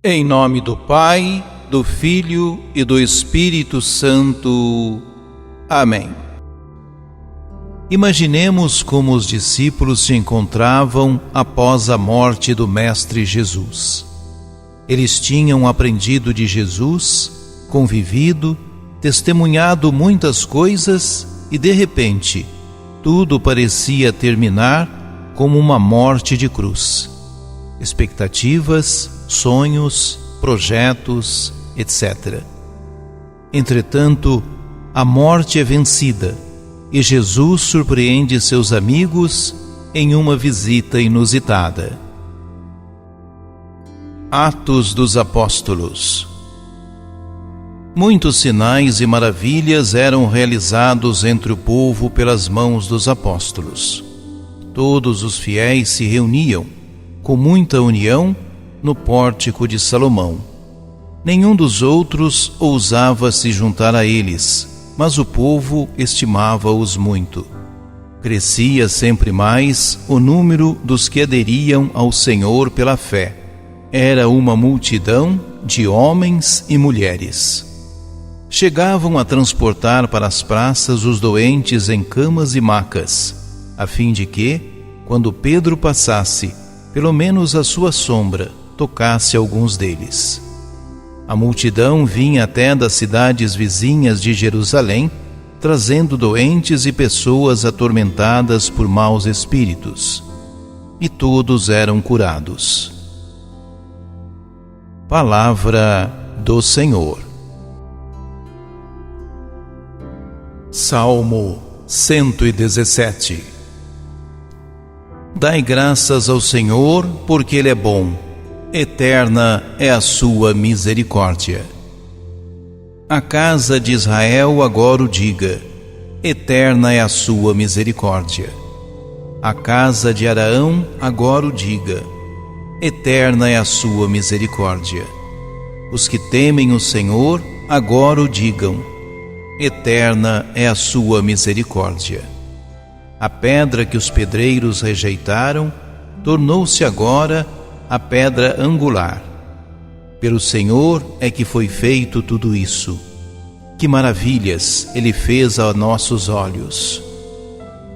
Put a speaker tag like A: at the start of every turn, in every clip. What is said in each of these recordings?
A: Em nome do Pai, do Filho e do Espírito Santo. Amém. Imaginemos como os discípulos se encontravam após a morte do Mestre Jesus. Eles tinham aprendido de Jesus, convivido, testemunhado muitas coisas e, de repente, tudo parecia terminar como uma morte de cruz. Expectativas, sonhos, projetos, etc. Entretanto, a morte é vencida e Jesus surpreende seus amigos em uma visita inusitada. Atos dos Apóstolos. Muitos sinais e maravilhas eram realizados entre o povo pelas mãos dos apóstolos. Todos os fiéis se reuniam, com muita união, no pórtico de Salomão. Nenhum dos outros ousava se juntar a eles, mas o povo estimava-os muito. Crescia sempre mais o número dos que aderiam ao Senhor pela fé. Era uma multidão de homens e mulheres. Chegavam a transportar para as praças os doentes em camas e macas, a fim de que, quando Pedro passasse, pelo menos a sua sombra tocasse alguns deles. A multidão vinha até das cidades vizinhas de Jerusalém, trazendo doentes e pessoas atormentadas por maus espíritos, e todos eram curados. Palavra do Senhor. Salmo 117. Dai graças ao Senhor, porque Ele é bom. Eterna é a sua misericórdia. A casa de Israel agora o diga: eterna é a sua misericórdia. A casa de Araão agora o diga: eterna é a sua misericórdia. Os que temem o Senhor agora o digam: eterna é a sua misericórdia. A pedra que os pedreiros rejeitaram tornou-se agora a pedra angular. Pelo Senhor é que foi feito tudo isso. Que maravilhas Ele fez a nossos olhos.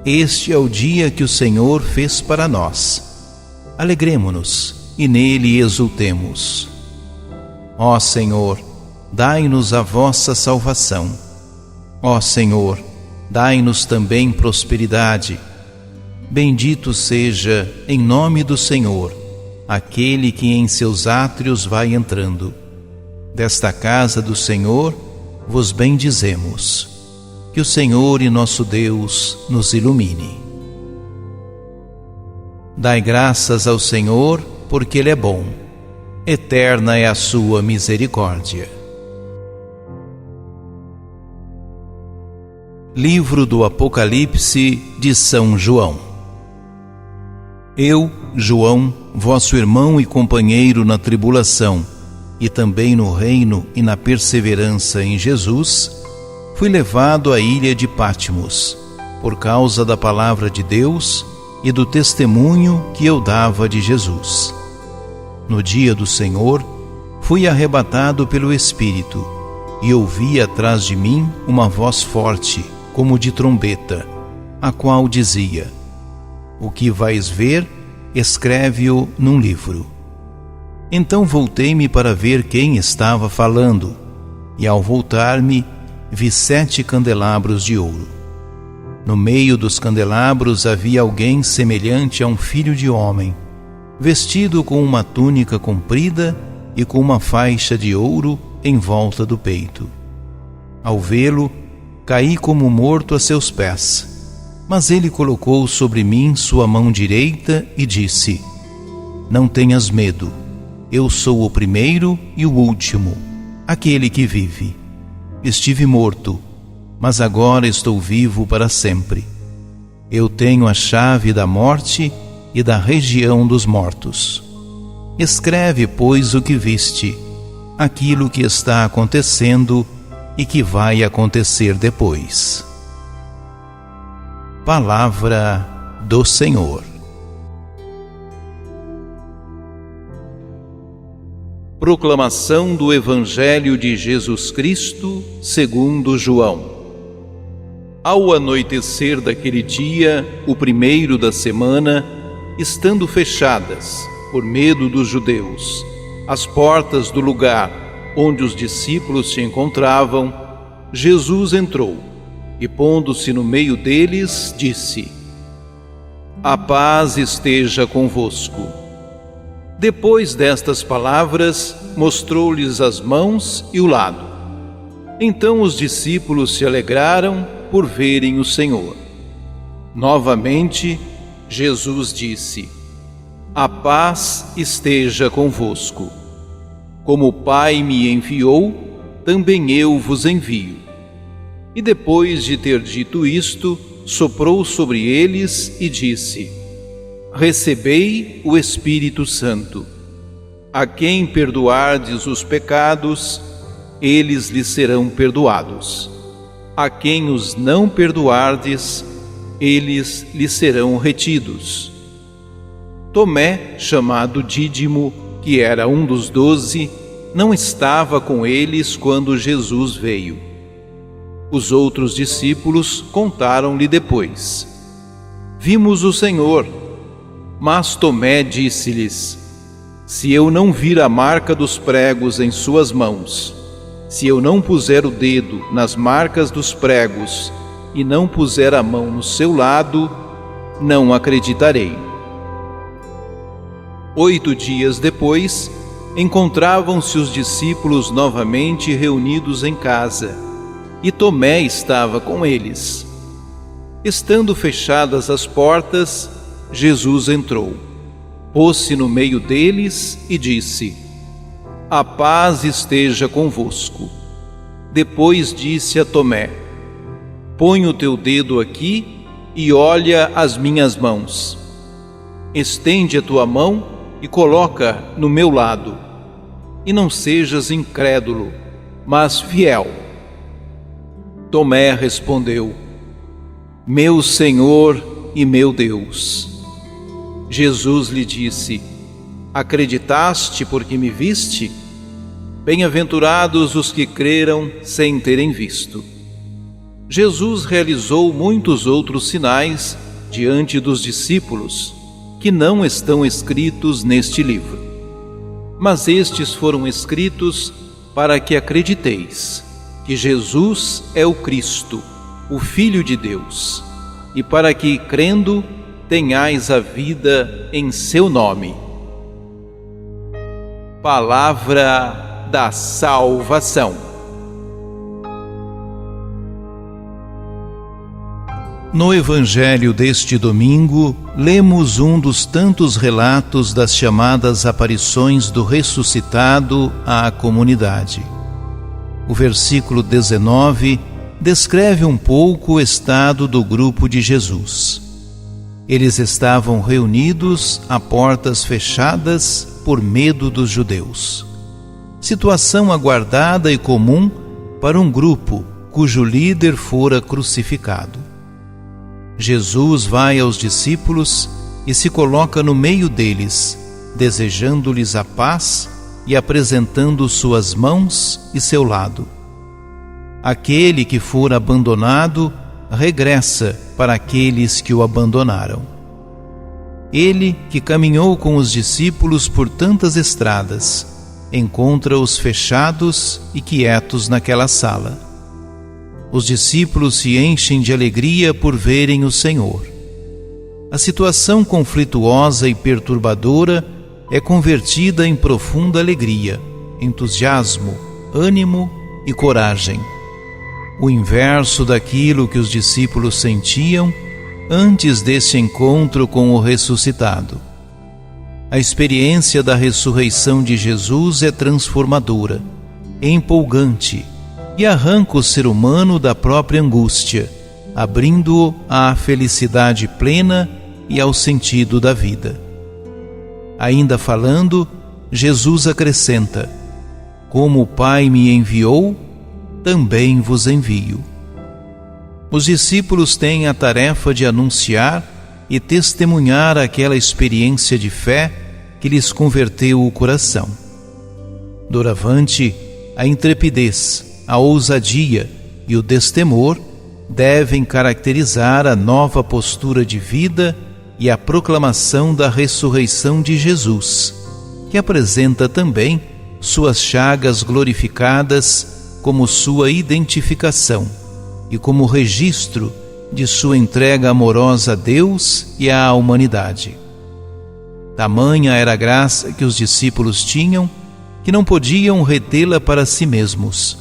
A: Este é o dia que o Senhor fez para nós. Alegremo-nos e nele exultemos. Ó Senhor, dai-nos a vossa salvação. Ó Senhor, dai-nos também prosperidade. Bendito seja, em nome do Senhor, aquele que em seus átrios vai entrando. Desta casa do Senhor vos bendizemos. Que o Senhor e nosso Deus nos ilumine. Dai graças ao Senhor, porque Ele é bom. Eterna é a sua misericórdia. Livro do Apocalipse de São João. Eu, João, vosso irmão e companheiro na tribulação, e também no reino e na perseverança em Jesus, fui levado à ilha de Patmos, por causa da palavra de Deus e do testemunho que eu dava de Jesus. No dia do Senhor, fui arrebatado pelo Espírito, e ouvi atrás de mim uma voz forte, como de trombeta, a qual dizia: o que vais ver, escreve-o num livro. Então voltei-me para ver quem estava falando, e ao voltar-me, vi 7 candelabros de ouro. No meio dos candelabros havia alguém semelhante a um filho de homem, vestido com uma túnica comprida e com uma faixa de ouro em volta do peito. Ao vê-lo, caí como morto a seus pés, mas ele colocou sobre mim sua mão direita e disse: não tenhas medo, eu sou o primeiro e o último, aquele que vive. Estive morto, mas agora estou vivo para sempre. Eu tenho a chave da morte e da região dos mortos. Escreve, pois, o que viste, aquilo que está acontecendo e que vai acontecer depois. Palavra do Senhor. Proclamação do Evangelho de Jesus Cristo, segundo João. Ao anoitecer daquele dia, o primeiro da semana, estando fechadas, por medo dos judeus, as portas do lugar onde os discípulos se encontravam, Jesus entrou e, pondo-se no meio deles, disse: A paz esteja convosco. Depois destas palavras, mostrou-lhes as mãos e o lado. Então os discípulos se alegraram por verem o Senhor. Novamente, Jesus disse: A paz esteja convosco. Como o Pai me enviou, também eu vos envio. E depois de ter dito isto, soprou sobre eles e disse: Recebei o Espírito Santo. A quem perdoardes os pecados, eles lhes serão perdoados. A quem os não perdoardes, eles lhes serão retidos. Tomé, chamado Dídimo, que era um dos 12, não estava com eles quando Jesus veio. Os outros discípulos contaram-lhe depois: Vimos o Senhor. Mas Tomé disse-lhes: Se eu não vir a marca dos pregos em suas mãos, se eu não puser o dedo nas marcas dos pregos e não puser a mão no seu lado, não acreditarei. 8 dias depois, encontravam-se os discípulos novamente reunidos em casa, e Tomé estava com eles. Estando fechadas as portas, Jesus entrou, pôs-se no meio deles e disse: A paz esteja convosco. Depois disse a Tomé: Põe o teu dedo aqui e olha as minhas mãos. Estende a tua mão e coloca no meu lado. E não sejas incrédulo, mas fiel. Tomé respondeu: Meu Senhor e meu Deus. Jesus lhe disse: Acreditaste porque me viste? Bem-aventurados os que creram sem terem visto. Jesus realizou muitos outros sinais diante dos discípulos, que não estão escritos neste livro. Mas estes foram escritos para que acrediteis que Jesus é o Cristo, o Filho de Deus, e para que, crendo, tenhais a vida em seu nome. Palavra da salvação. No Evangelho deste domingo, lemos um dos tantos relatos das chamadas aparições do ressuscitado à comunidade. O versículo 19 descreve um pouco o estado do grupo de Jesus. Eles estavam reunidos a portas fechadas por medo dos judeus. Situação aguardada e comum para um grupo cujo líder fora crucificado. Jesus vai aos discípulos e se coloca no meio deles, desejando-lhes a paz e apresentando suas mãos e seu lado. Aquele que for abandonado regressa para aqueles que o abandonaram. Ele, que caminhou com os discípulos por tantas estradas, encontra-os fechados e quietos naquela sala. Os discípulos se enchem de alegria por verem o Senhor. A situação conflituosa e perturbadora é convertida em profunda alegria, entusiasmo, ânimo e coragem. O inverso daquilo que os discípulos sentiam antes desse encontro com o ressuscitado. A experiência da ressurreição de Jesus é transformadora, empolgante e arranca o ser humano da própria angústia, abrindo-o à felicidade plena e ao sentido da vida. Ainda falando, Jesus acrescenta: Como o Pai me enviou, também vos envio. Os discípulos têm a tarefa de anunciar e testemunhar aquela experiência de fé que lhes converteu o coração. Doravante, a intrepidez, a ousadia e o destemor devem caracterizar a nova postura de vida e a proclamação da ressurreição de Jesus, que apresenta também suas chagas glorificadas como sua identificação e como registro de sua entrega amorosa a Deus e à humanidade. Tamanha era a graça que os discípulos tinham que não podiam retê-la para si mesmos.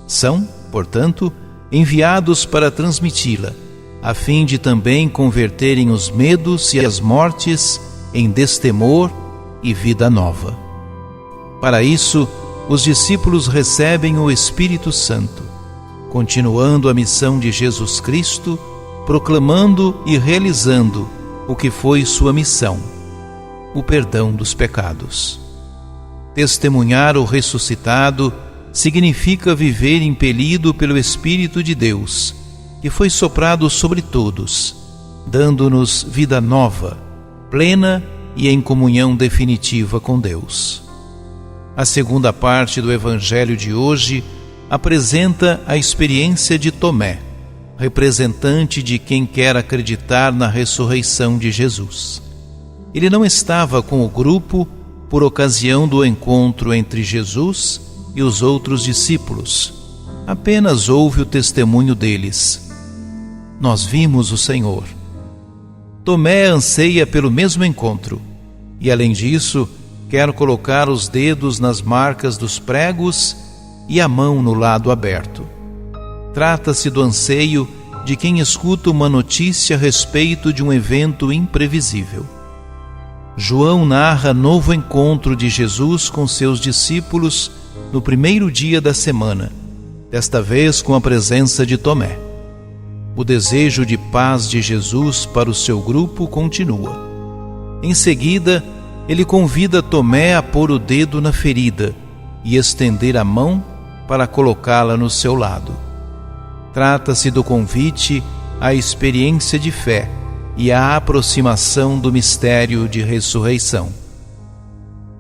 A: São, portanto, enviados para transmiti-la, a fim de também converterem os medos e as mortes em destemor e vida nova. Para isso, os discípulos recebem o Espírito Santo, continuando a missão de Jesus Cristo, proclamando e realizando o que foi sua missão, o perdão dos pecados. Testemunhar o ressuscitado significa viver impelido pelo Espírito de Deus, que foi soprado sobre todos, dando-nos vida nova, plena e em comunhão definitiva com Deus. A segunda parte do Evangelho de hoje apresenta a experiência de Tomé, representante de quem quer acreditar na ressurreição de Jesus. Ele não estava com o grupo por ocasião do encontro entre Jesus e os outros discípulos. Apenas ouve o testemunho deles. Nós vimos o Senhor. Tomé anseia pelo mesmo encontro e, além disso, quer colocar os dedos nas marcas dos pregos e a mão no lado aberto. Trata-se do anseio de quem escuta uma notícia a respeito de um evento imprevisível. João narra novo encontro de Jesus com seus discípulos no primeiro dia da semana, desta vez com a presença de Tomé. O desejo de paz de Jesus para o seu grupo continua. Em seguida, ele convida Tomé a pôr o dedo na ferida e estender a mão para colocá-la no seu lado. Trata-se do convite à experiência de fé e à aproximação do mistério de ressurreição.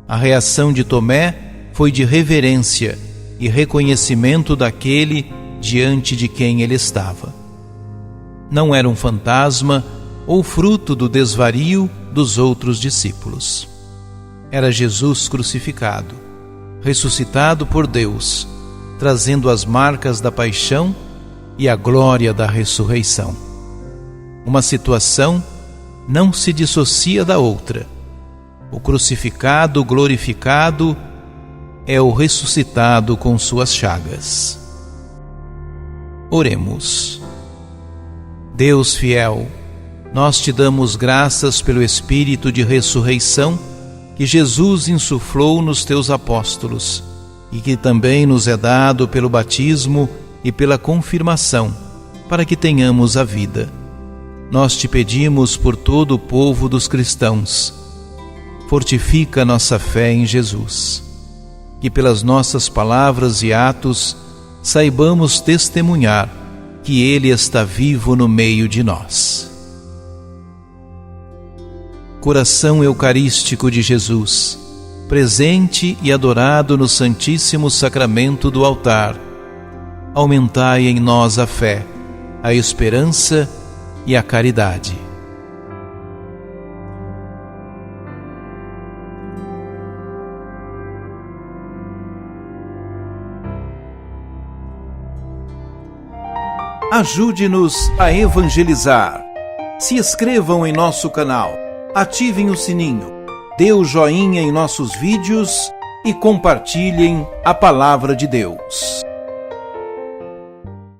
A: A reação de Tomé foi de reverência e reconhecimento daquele diante de quem ele estava. Não era um fantasma ou fruto do desvario dos outros discípulos. Era Jesus crucificado, ressuscitado por Deus, trazendo as marcas da paixão e a glória da ressurreição. Uma situação não se dissocia da outra. O crucificado glorificado é o ressuscitado com suas chagas. Oremos. Deus fiel, nós te damos graças pelo Espírito de ressurreição que Jesus insuflou nos teus apóstolos e que também nos é dado pelo batismo e pela confirmação, para que tenhamos a vida. Nós te pedimos por todo o povo dos cristãos. Fortifica nossa fé em Jesus. Que pelas nossas palavras e atos saibamos testemunhar que Ele está vivo no meio de nós. Coração Eucarístico de Jesus, presente e adorado no Santíssimo Sacramento do altar, aumentai em nós a fé, a esperança e a caridade. Ajude-nos a evangelizar. Se inscrevam em nosso canal, ativem o sininho, dê o joinha em nossos vídeos e compartilhem a palavra de Deus.